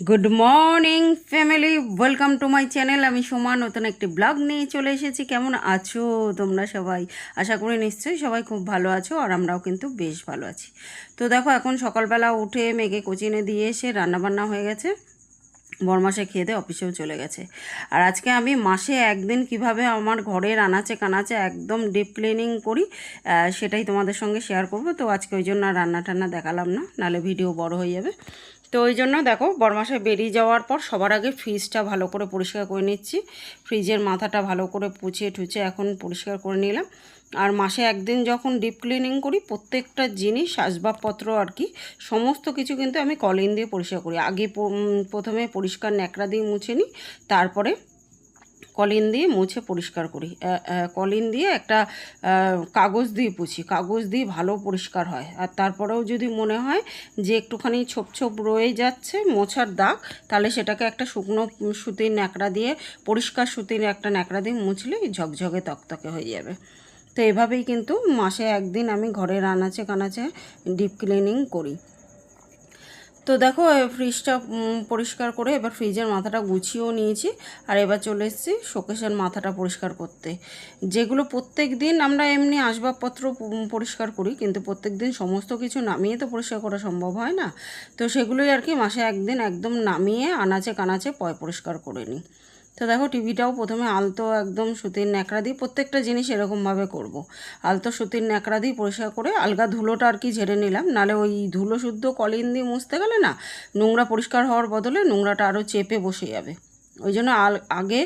Good morning family, welcome to my channel. আমি সোমা নতুন একটি ব্লগ নিয়ে চলে এসেছি। কেমন আছো তোমরা সবাই? আশা করি নিশ্চয়ই সবাই খুব ভালো আছো, আর আমরাও কিন্তু বেশ ভালো আছি। তো দেখো, এখন সকালবেলা উঠে মেয়েকে কোচিংয়ে দিয়ে এসে রান্নাবান্না হয়ে গেছে। বরমাসে খেয়ে দিয়ে অফিসেও চলে গেছে। আর আজকে আমি মাসে একদিন কিভাবে আমার ঘরের আনাচে কানাচে একদম ডিপ ক্লিনিং করি, সেটাই তোমাদের সঙ্গে শেয়ার করব। তো আজকে ওই জন্য রান্না টান্না দেখালাম না, নাহলে ভিডিও বড় হয়ে যাবে। তো ওই জন্য দেখো, বরমাসে বেরিয়ে যাওয়ার পর সবার আগে ফ্রিজটা ভালো করে পরিষ্কার করে নিচ্ছি। ফ্রিজের মাথাটা ভালো করে পুছিয়ে ঠুচে এখন পরিষ্কার করে নিলাম। আর মাসে একদিন যখন ডিপ ক্লিনিং করি, প্রত্যেকটা জিনিস আসবাবপত্র আর কি সমস্ত কিছু কিন্তু আমি কলিন দিয়ে পরিষ্কার করি। আগে প্রথমে পরিষ্কার ন্যাকড়া দিয়ে মুছে নিই, তারপরে কলিন দিয়ে মুছে পরিষ্কার করি। কলিন দিয়ে একটা কাগজ দিয়ে পুছি, কাগজ দিয়ে ভালো পরিষ্কার হয়। আর তারপরেও যদি মনে হয় যে একটুখানি ছোপ ছোপ রয়ে যাচ্ছে মোছার দাগ, তাহলে সেটাকে একটা শুকনো সুতির ন্যাকড়া দিয়ে, পরিষ্কার সুতির একটা ন্যাকড়া দিয়ে মুছলে ঝকঝকে তকতকে হয়ে যাবে। তো এভাবেই কিন্তু মাসে একদিন আমি ঘরের আনাচে কানাচে ডিপ ক্লিনিং করি। তো দেখো, ফ্রিজটা পরিষ্কার করে এবার ফ্রিজের মাথাটা গুছিয়েও নিয়েছি। আর এবার চলে এসেছি শোকেসের মাথাটা পরিষ্কার করতে। যেগুলো প্রত্যেক দিন আমরা এমনি আসবাবপত্র পরিষ্কার করি, কিন্তু প্রত্যেক দিন সমস্ত কিছু নামিয়ে তো পরিষ্কার করা সম্ভব হয় না। তো সেগুলোই আর কি মাসে একদিন একদম নামিয়ে আনাচে কানাচে পরিষ্কার করে নিই। তো দেখো, টিভিটাও প্রথমে আলতো একদম সুতির ন্যাকড়া দিয়ে, প্রত্যেকটা জিনিস এরকমভাবে করব। আলতো সুতির ন্যাকড়া দিয়ে পরিষ্কার করে আলগা ধুলোটা আর কি ঝেড়ে নিলাম, নালে ওই ধুলো শুদ্ধ কলিন দিয়ে মুছতে গেলে না, নোংরা পরিষ্কার হওয়ার বদলে নোংরাটা আরও চেপে বসে যাবে। ওই জন্য আগে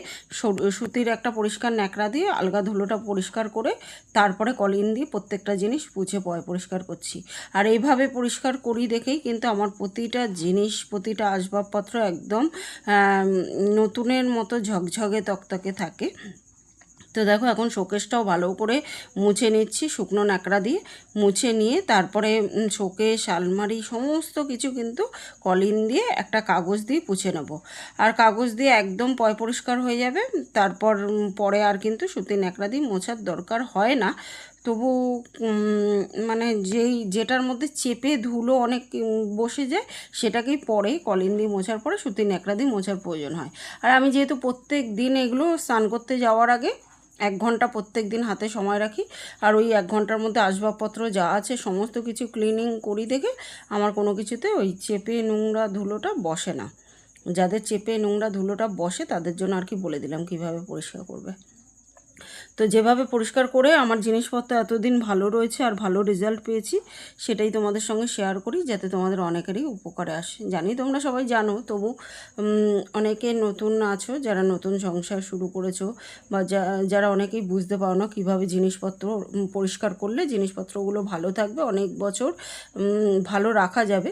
সুতির একটা পরিষ্কার ন্যাকড়া দিয়ে আলগা ধুলোটা পরিষ্কার করে তারপরে কলিন দিয়ে প্রত্যেকটা জিনিস পুছে পরিষ্কার করছি। আর এইভাবে পরিষ্কার করি দেখেই কিন্তু আমার প্রতিটা জিনিস, প্রতিটা আসবাবপত্র একদম নতুনের মতো ঝকঝকে তকতকে থাকে। তো দেখো, এখন শোকেসটাও ভালো করে মুছে নিচ্ছি শুকনো ন্যাকড়া দিয়ে। মুছে নিয়ে তারপরে শোকেস, আলমারি সমস্ত কিছু কিন্তু কলিন দিয়ে একটা কাগজ দিয়ে পুছে নেব। আর কাগজ দিয়ে একদম পরিষ্কার হয়ে যাবে। তারপর পরে আর কিন্তু সুতির ন্যাকড়া দিয়ে মোছার দরকার হয় না। তবু মানে যেটার মধ্যে চেপে ধুলো অনেক বসে যায়, সেটাকেই পরে কলিন দিয়ে মোছার পরে সুতির ন্যাকড়া দিয়ে মোছার প্রয়োজন হয়। আর আমি যেহেতু প্রত্যেক দিন এগুলো স্নান করতে যাওয়ার আগে 1 ঘন্টা প্রত্যেক দিন হাতে সময় রাখি, আর ওই 1 ঘন্টার মধ্যে আসবাবপত্র যা আছে সমস্ত কিছু ক্লিনিং করি দেখে আমার কোনো কিছুতে ওই চেপে নোংরা ধুলোটা বসে না। যাদের চেপে নোংরা ধুলোটা বসে তাদের জন্য আর কি বলে দিলাম কীভাবে পরিষ্কার করবে। তো যেভাবে পরিষ্কার করে আমার জিনিসপত্র এতদিন ভালো রয়েছে আর ভালো রেজাল্ট পেয়েছি, সেটাই তোমাদের সঙ্গে শেয়ার করি, যাতে তোমাদের অনেকেরই উপকারে আসে। জানি তোমরা সবাই জানো, তবু অনেকে নতুন আছো, যারা নতুন সংসার শুরু করেছো, বা যারা অনেকেই বুঝতে পারো না কীভাবে জিনিসপত্র পরিষ্কার করলে জিনিসপত্রগুলো ভালো থাকবে, অনেক বছর ভালো রাখা যাবে,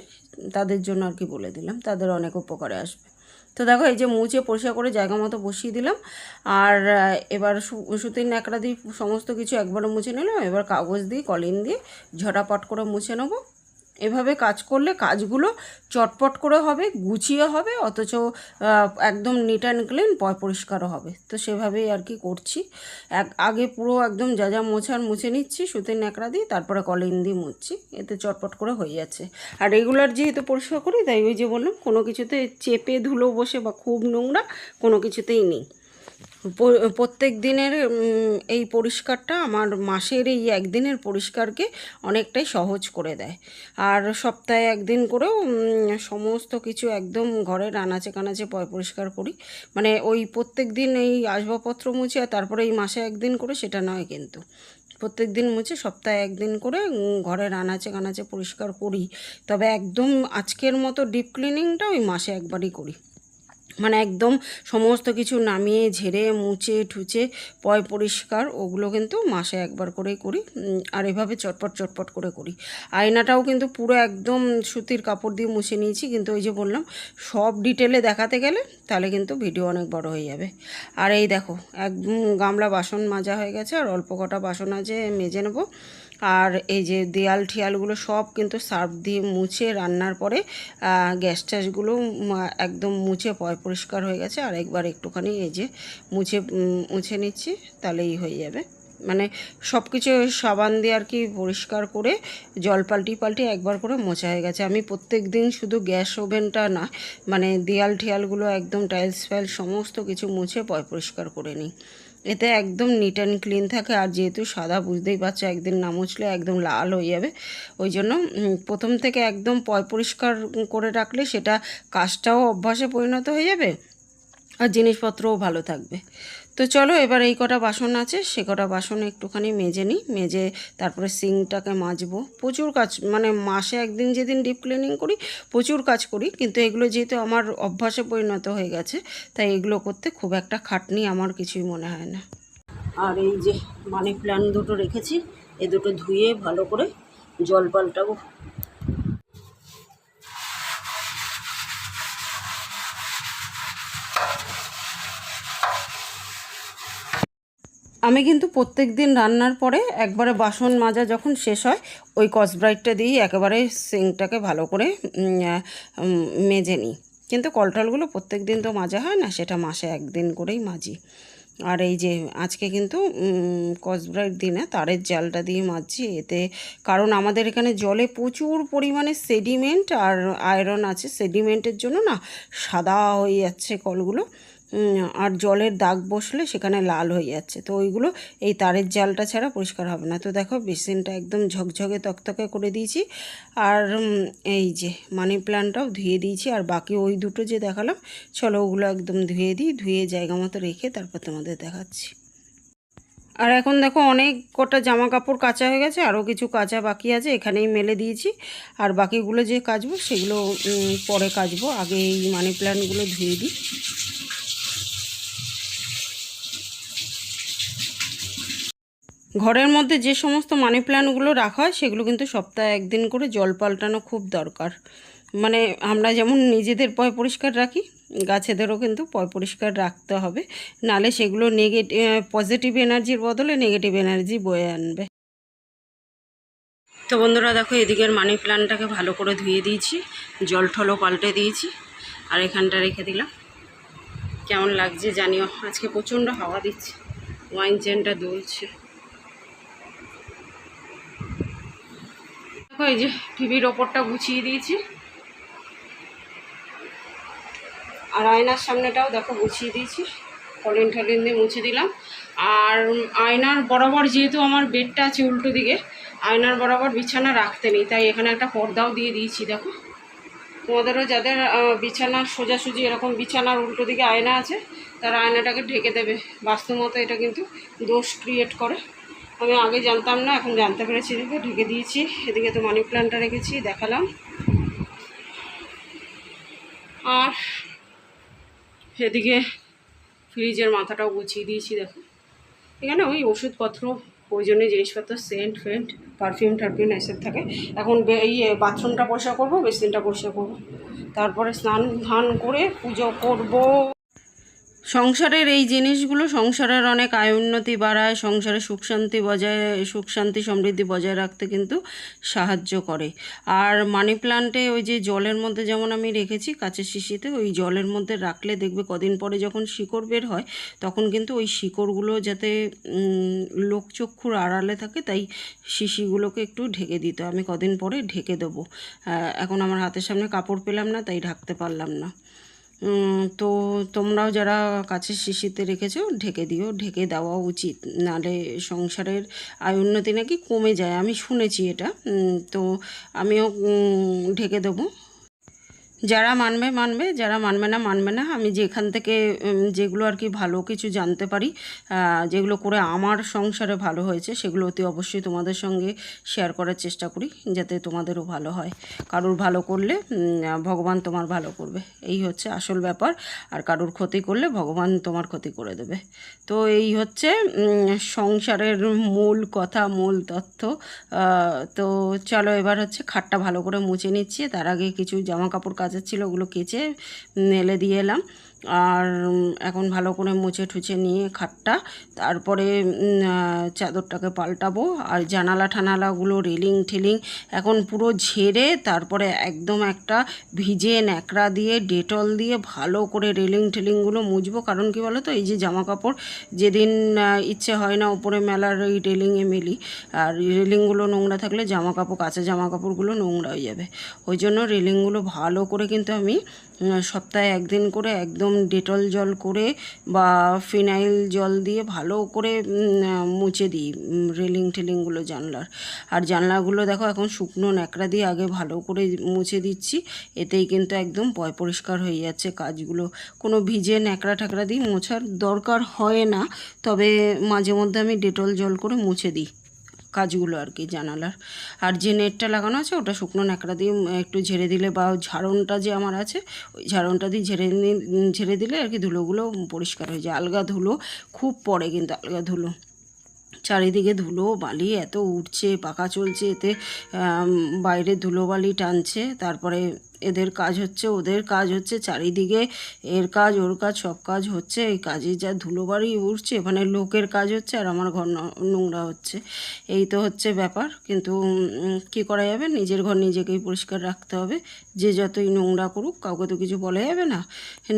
তাদের জন্য আর কি বলে দিলাম, তাদের অনেক উপকারে আসবে। তো দেখো, এই যে মুছে পরিষ্কার করে জায়গা মতো বসিয়ে দিলাম। আর এবার সুতির ন্যাকড়া দিয়ে সমস্ত কিছু একবারে মুছে নিলাম। এবার কাগজ দিয়ে কলিন দিয়ে ঝটাপট করে মুছে নেবো। এভাবে কাজ করলে কাজগুলো চটপট করে হবে, গুছিয়ে হবে, অথচ একদম নিট অ্যান্ড ক্লিন পরিষ্কারও হবে। তো সেভাবেই আর কি করছি। আগে পুরো একদম যা যা মোছার মুছে নিচ্ছি সুতির ন্যাকড়া দিয়ে, তারপরে কলিন দিয়ে মুছছি, এতে চটপট করে হয়ে যাচ্ছে। আর রেগুলার যেহেতু পরিষ্কার করি, তাই ওই যে বললাম, কোনো কিছুতে চেপে ধুলো বসে বা খুব নোংরা কোনো কিছুতেই নেই। প্রত্যেক দিনের এই পরিষ্কারটা আমার মাসের এই একদিনের পরিষ্কারকে অনেকটাই সহজ করে দেয়। আর সপ্তাহে একদিন করেও সমস্ত কিছু একদম ঘরের আনাচে কানাচে পরিষ্কার করি। মানে ওই প্রত্যেক দিন এই আসবাবপত্র মুছে আর তারপরে এই মাসে একদিন করে সেটা নয়, কিন্তু প্রত্যেক দিন মুছে সপ্তাহে একদিন করে ঘরের আনাচে কানাচে পরিষ্কার করি। তবে একদম আজকের মতো ডিপ ক্লিনিংটা ওই মাসে একবারই করি। মানে একদম সমস্ত কিছু নামিয়ে ঝেড়ে মুছে ঠুচে পরিষ্কার, ওগুলো কিন্তু মাসে একবার করেই করি। আর এভাবে চটপট করে করি। আয়নাটাও কিন্তু পুরো একদম সুতির কাপড় দিয়ে মুছে নিয়েছি, কিন্তু ওই যে বললাম, সব ডিটেলে দেখাতে গেলে তাহলে কিন্তু ভিডিও অনেক বড় হয়ে যাবে। আর এই দেখো, একদম গামলা বাসন মাজা হয়ে গেছে, আর অল্প কটা বাসন আছে মেজে নেবো। আর এই যে দেয়াল ঠিয়ালগুলো সব কিন্তু সার্ফ দিয়ে মুছে রান্নার পরে গ্যাস ট্যাসগুলো একদম মুছে পরিষ্কার হয়ে গেছে। আর একবার একটুখানি এই যে মুছে নিচ্ছি, তাহলেই হয়ে যাবে। মানে সব কিছু সাবান দিয়ে আর কি পরিষ্কার করে জল পাল্টি একবার করে মোছা হয়ে গেছে। আমি প্রত্যেক দিন শুধু গ্যাস ওভেনটা না, মানে দেয়াল ঠিয়ালগুলো একদম টাইলস ফাইল সমস্ত কিছু মুছে পরিষ্কার করে নিই। এতে একদম নিট অ্যান্ড ক্লিন থাকে। আর যেহেতু সাদা বুঝতেই পারছো, একদিন না মুছলে একদম লাল হয়ে যাবে। ওই জন্য প্রথম থেকে একদম পরিষ্কার করে রাখলে সেটা কাজটাও অভ্যাসে পরিণত হয়ে যাবে আর জিনিসপত্রও ভালো থাকবে। তো চলো এবার এই কটা বাসন আছে, সে কটা বাসন একটুখানি মেজে নিই। মেজে তারপরে সিঙ্কটাকে মাজবো। প্রচুর কাজ, মানে মাসে একদিন যেদিন ডিপ ক্লিনিং করি প্রচুর কাজ করি, কিন্তু এগুলো যেহেতু আমার অভ্যাসে পরিণত হয়ে গেছে তাই এগুলো করতে খুব একটা খাটনি আমার কিছুই মনে হয় না। আর এই যে মানি প্ল্যান্ট দুটো রেখেছি, এ দুটো ধুয়ে ভালো করে জল পাল্টাবো। আমি কিন্তু প্রত্যেক দিন রান্নার পরে একবারে বাসন মাজা যখন শেষ হয় ওই স্কচব্রাইটটা দিয়েই একেবারে সিঙ্কটাকে ভালো করে মেজে নিই। কিন্তু কলটলগুলো প্রত্যেক দিন তো মাজা হয় না, সেটা মাসে একদিন করেই মাজি। আর এই যে আজকে কিন্তু স্কচব্রাইট দিয়ে না, তারের জালটা দিয়ে মাজছি। এতে কারণ আমাদের এখানে জলে প্রচুর পরিমাণে সেডিমেন্ট আর আয়রন আছে। সেডিমেন্টের জন্য না সাদা হয়ে যাচ্ছে কলগুলো, আর জলের দাগ বসলে সেখানে লাল হয়ে যাচ্ছে। তো ওইগুলো এই তারের জালটা ছাড়া পরিষ্কার হবে না। তো দেখো বেসিনটা একদম ঝকঝকে তকতকে করে দিয়েছি। আর এই যে মানি প্ল্যান্টটাও ধুয়ে দিয়েছি। আর বাকি ওই দুটো যে দেখালাম, চলো ওগুলো একদম ধুয়ে দিই। ধুয়ে জায়গা মতো রেখে তারপর তোমাদের দেখাচ্ছি। আর এখন দেখো অনেক কটা জামা কাপড় কাচা হয়ে গেছে, আরও কিছু কাচা বাকি আছে, এখানেই মেলে দিয়েছি। আর বাকিগুলো যে কাচবো সেগুলো পরে কাচবো। আগে এই মানি প্ল্যান্টগুলো ধুয়ে দিই। ঘরের মধ্যে যে সমস্ত মানি প্ল্যান্টগুলো রাখা হয় সেগুলো কিন্তু সপ্তাহে একদিন করে জল পাল্টানো খুব দরকার। মানে আমরা যেমন নিজেদের পরিষ্কার রাখি, গাছেদেরও কিন্তু পরিষ্কার রাখতে হবে, নালে সেগুলো পজিটিভ এনার্জির বদলে নেগেটিভ এনার্জি বয়ে আনবে। তো বন্ধুরা দেখো, এদিকের মানি প্ল্যান্টটাকে ভালো করে ধুয়ে দিয়েছি, জল ঠলও পাল্টে দিয়েছি, আর এখানটা রেখে দিলাম। কেমন লাগছে জানিও। আজকে প্রচণ্ড হাওয়া দিচ্ছে, ওয়াইন চেনটা দুলছে। দেখো এই যে টিভির ওপরটা গুছিয়ে দিয়েছি, আর আয়নার সামনেটাও দেখো গুছিয়ে দিয়েছি, টলিন দিয়ে মুছে দিলাম। আর আয়নার বরাবর যেহেতু আমার বেডটা আছে উল্টো দিকে, আয়নার বরাবর বিছানা রাখতে নেই, তাই এখানে একটা পর্দাও দিয়ে দিয়েছি। দেখো তোমাদেরও যাদের বিছানা সোজাসুজি এরকম বিছানার উল্টো দিকে আয়না আছে, তারা আয়নাটাকে ঢেকে দেবে। বাস্তবমতো এটা কিন্তু দোষ ক্রিয়েট করে। আমি আগে জানতাম না, এখন জানতে পেরেছি, দেখে ঢেকে দিয়েছি। এদিকে তো মানি প্ল্যান্টটা রেখেছি, দেখালাম। আর এদিকে ফ্রিজের মাথাটাও গুছিয়ে দিয়েছি। দেখো এখানে ওই ওষুধপত্র, প্রয়োজনীয় জিনিসপত্র, সেন্ট ফেন্ট, পারফিউম টারফিউম এসব থাকে। এখন এই বাথরুমটা পরিষ্কার করবো, বেসিনটা পরিষ্কার করবো, তারপরে স্নান ধান করে পুজো করব। সংসারের এই জিনিসগুলো সংসারের অনেক আয় উন্নতি বাড়ায়, সংসারে সুখ শান্তি সমৃদ্ধি বজায় রাখতে কিন্তু সাহায্য করে। আর মানি প্ল্যান্টে ওই যে জলের মধ্যে যেমন আমি রেখেছি কাঁচের শিশিতে, ওই জলের মধ্যে রাখলে দেখবে কদিন পরে যখন শিকড় বের হয় তখন কিন্তু ওই শিকড়গুলো যাতে লোকচক্ষুর আড়ালে থাকে, তাই শিশিগুলোকে একটু ঢেকে দিতে। আমি কদিন পরে ঢেকে দেবো। এখন আমার হাতের সামনে কাপড় পেলাম না, তাই ঢাকতে পারলাম না। তো তোমরাও যারা কাছের শিশিতে রেখেছো ঢেকে দিও, ঢেকে দেওয়া উচিত, নাহলে সংসারের আয় উন্নতি নাকি কমে যায়, আমি শুনেছি এটা। তো আমিও ঢেকে দেবো। যারা মানবে মানবে, যারা মানবে না। আমি যেখান থেকে যেগুলো আর কি ভালো কিছু জানতে পারি, যেগুলো করে আমার সংসারে ভালো হয়েছে, সেগুলো অতি অবশ্যই তোমাদের সঙ্গে শেয়ার করার চেষ্টা করি, যাতে তোমাদেরও ভালো হয়। কারোর ভালো করলে ভগবান তোমার ভালো করবে, এই হচ্ছে আসল ব্যাপার। আর কারোর ক্ষতি করলে ভগবান তোমার ক্ষতি করে দেবে। তো এই হচ্ছে সংসারের মূল কথা, মূল তথ্য। তো চলো এবার হচ্ছে খাটটা ভালো করে মুছে নিচ্ছি। তার আগে কিছু জামা কাপড় কাচা কাচার ছিল ওগুলো কেচে মেলে দিয়ে এলাম। আর এখন ভালো করে মুছে ঠুছে নিয়ে খাটটা তারপরে চাদরটাকে পাল্টাবো। আর জানালা ঠানালাগুলো রেলিং ঠেলিং এখন পুরো ঝেড়ে তারপরে একদম একটা ভিজে ন্যাকড়া দিয়ে ডেটল দিয়ে ভালো করে রেলিং ঠেলিংগুলো মুছবো। কারণ কি বলো তো, এই যে জামা কাপড় যেদিন ইচ্ছে হয় না উপরে মেলার ওই রেলিংয়ে মেলি, আর রেলিংগুলো নোংরা থাকলে জামা কাপড় কাঁচা জামা কাপড়গুলো নোংরা হয়ে যাবে। ওই জন্য রেলিংগুলো ভালো করে কিন্তু আমি সপ্তাহে একদিন করে একদম ডেটল জল করে বা ফিনাইল জল দিয়ে ভালো করে মুছে দিই রেলিং ঠেলিংগুলো জানলার। আর জানলাগুলো দেখো এখন শুকনো ন্যাকড়া দিয়ে আগে ভালো করে মুছে দিচ্ছি, এতেই কিন্তু একদম পয় পরিষ্কার হয়ে যাচ্ছে কাজগুলো। কোনো ভিজে ন্যাকড়া ঠ্যাকড়া দিয়ে মোছার দরকার হয় না, তবে মাঝে মধ্যে আমি ডেটল জল করে মুছে দিই কাজগুলো আর কি জানালার। আর যে নেটটা লাগানো আছে ওটা শুকনো ন্যাকড়া দিয়ে একটু ঝেড়ে দিলে, বা ঝাড়নটা যে আমার আছে ওই ঝাড়নটা দিয়ে ঝেড়ে দিলে আর কি ধুলোগুলো পরিষ্কার হয়ে যায়। আলগা ধুলো খুব পড়ে, কিন্তু আলগা ধুলো চারিদিকে ধুলো বালি এত উঠছে, পাখা চলছে, এতে বাইরে ধুলো বালি টানছে। তারপরে এদের কাজ হচ্ছে, ওদের কাজ হচ্ছে, চারিদিকে এর কাজ ওর কাজ সব কাজ হচ্ছে। এই কাজে যা ধুলোবাড়ি উঠছে, মানে লোকের কাজ হচ্ছে আর আমার ঘর নোংরা হচ্ছে। এই তো হচ্ছে ব্যাপার। কিন্তু কি করা যাবে, নিজের ঘর নিজেকেই পরিষ্কার রাখতে হবে। যে যতই নোংরা করুক কাউকে তো কিছু বলা যাবে না,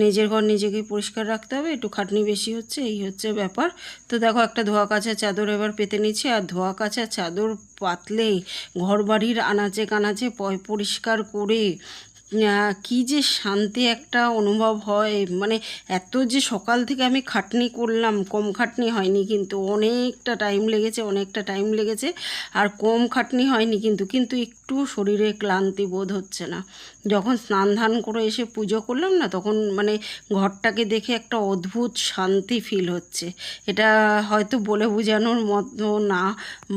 নিজের ঘর নিজেকেই পরিষ্কার রাখতে হবে। একটু খাটনি বেশি হচ্ছে, এই হচ্ছে ব্যাপার। তো দেখো একটা ধোয়া কাচা চাদর এবার পেতে নিচ্ছি। আর ধোয়া কাচা চাদর পাতলেই ঘর বাড়ির আনাচে কানাচে পরিষ্কার করে কি যে শান্তি একটা অনুভব হয়। মানে এত যে সকাল থেকে আমি খাটনি করলাম, কম খাটনি হয়নি, কিন্তু অনেকটা টাইম লেগেছে। আর কম খাটনি হয়নি কিন্তু একটু শরীরে ক্লান্তি বোধ হচ্ছে না। যখন স্নান ধান করে এসে পুজো করলাম না, তখন মানে ঘরটাকে দেখে একটা অদ্ভুত শান্তি ফিল হচ্ছে। এটা হয়তো বলে বোঝানোর মতো না,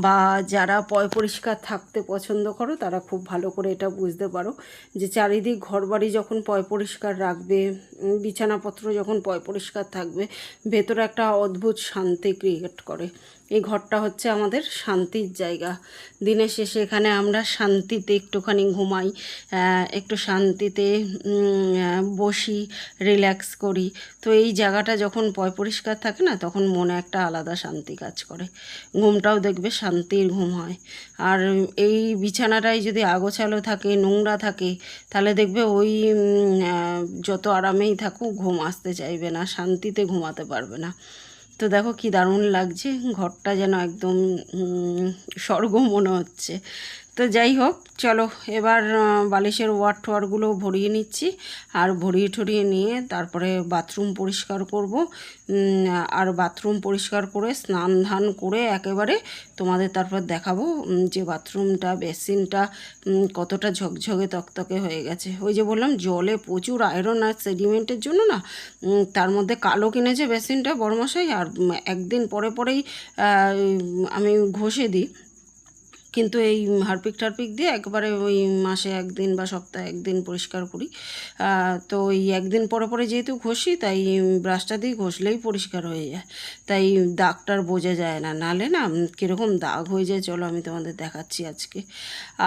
বা যারা পয় পরিষ্কার থাকতে পছন্দ করো তারা খুব ভালো করে এটা বুঝতে পারো যে চারিদিক ঘরবাড়ি যখন পয় পরিষ্কার রাখবে, বিছানাপত্র যখন পয় পরিষ্কার থাকবে, ভেতরে একটা অদ্ভুত শান্তি ক্রিয়েট করে। এই ঘরটা হচ্ছে আমাদের শান্তির জায়গা। দিনের শেষে এখানে আমরা শান্তিতে একটুখানি ঘুমাই, একটু শান্তিতে বসি, রিল্যাক্স করি। তো এই জায়গাটা যখন পয় পরিষ্কার থাকে না, তখন মনে একটা আলাদা শান্তি কাজ করে। ঘুমটাও দেখবে শান্তির ঘুম হয়। আর এই বিছানাটাই যদি আগোছালো থাকে, নোংরা থাকে, তাহলে দেখবে ওই যত আরামেই থাকুক ঘুম আসতে চাইবে না, শান্তিতে ঘুমাতে পারবে না। তো দেখো কি দারুণ লাগছে, ঘরটা যেন একদম স্বর্গ মনে হচ্ছে। তো যাই হোক, চলো এবার বালিশের ওয়ারগুলো ভরিয়ে নিচ্ছি। আর ভরিয়ে ঠরিয়ে নিয়ে তারপরে বাথরুম পরিষ্কার করব। আর বাথরুম পরিষ্কার করে স্নান ধান করে একেবারে তোমাদের তারপর দেখাবো যে বাথরুমটা বেসিনটা কতটা ঝকঝকে তকতকে হয়ে গেছে। ওই যে বললাম জলে প্রচুর আয়রন আর সেডিমেন্টের জন্য না, তার মধ্যে কালো কিনেছে বেসিনটা বড়মশাই। আর একদিন পরেই আমি ঘষে দিই, কিন্তু এই হারপিক টারপিক দিয়ে একবারে ওই মাসে একদিন বা সপ্তাহে একদিন পরিষ্কার করি। তো ওই একদিন পরে যেহেতু ঘষি, তাই ব্রাশটা দিয়ে ঘষলেই পরিষ্কার হয়ে যায়, তাই দাগটার বোঝা যায় না। নালে না কীরকম দাগ হয়ে যায়, চলো আমি তোমাদের দেখাচ্ছি আজকে।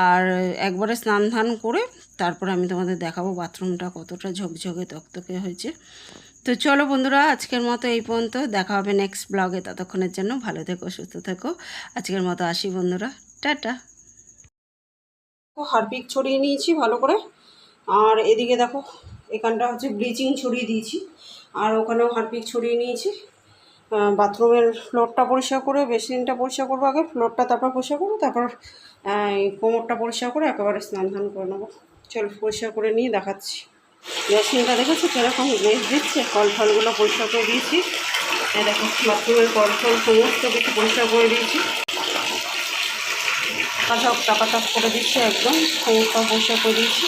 আর একবারে স্নান ধান করে তারপরে আমি তোমাদের দেখাবো বাথরুমটা কতটা ঝকঝকে তকতকে হয়েছে। তো চলো বন্ধুরা, আজকের মতো এই পর্যন্ত, দেখা হবে নেক্সট ব্লগে। ততক্ষণের জন্য ভালো থেকো, সুস্থ থেকো। আজকের মতো আসি বন্ধুরা, টাটা। হারপিক ছড়িয়ে নিয়েছি ভালো করে। আর এদিকে দেখো এখানটা হচ্ছে ব্লিচিং ছড়িয়ে দিয়েছি, আর ওখানেও হারপিক ছড়িয়ে নিয়েছি। বাথরুমের ফ্লোরটা পরিষ্কার করে, বেসিনটা পরিষ্কার করবো আগে, ফ্লোরটা তারপর পরিষ্কার করবো, তারপর কোমরটা পরিষ্কার করে একেবারে স্নান ধান করে নেবো। চলো পরিষ্কার করে নিয়ে দেখাচ্ছি। বেসিনটা দেখেছো কীরকম গ্লেজ দিচ্ছে, কল ফলগুলো পরিষ্কার করে দিয়েছি। দেখো বাথরুমের কল ফল সমস্ত কিছু পরিষ্কার করে দিয়েছি, সব টাকা করে দিচ্ছে, একদম সমস্ত পরিষ্কার করে দিয়েছি।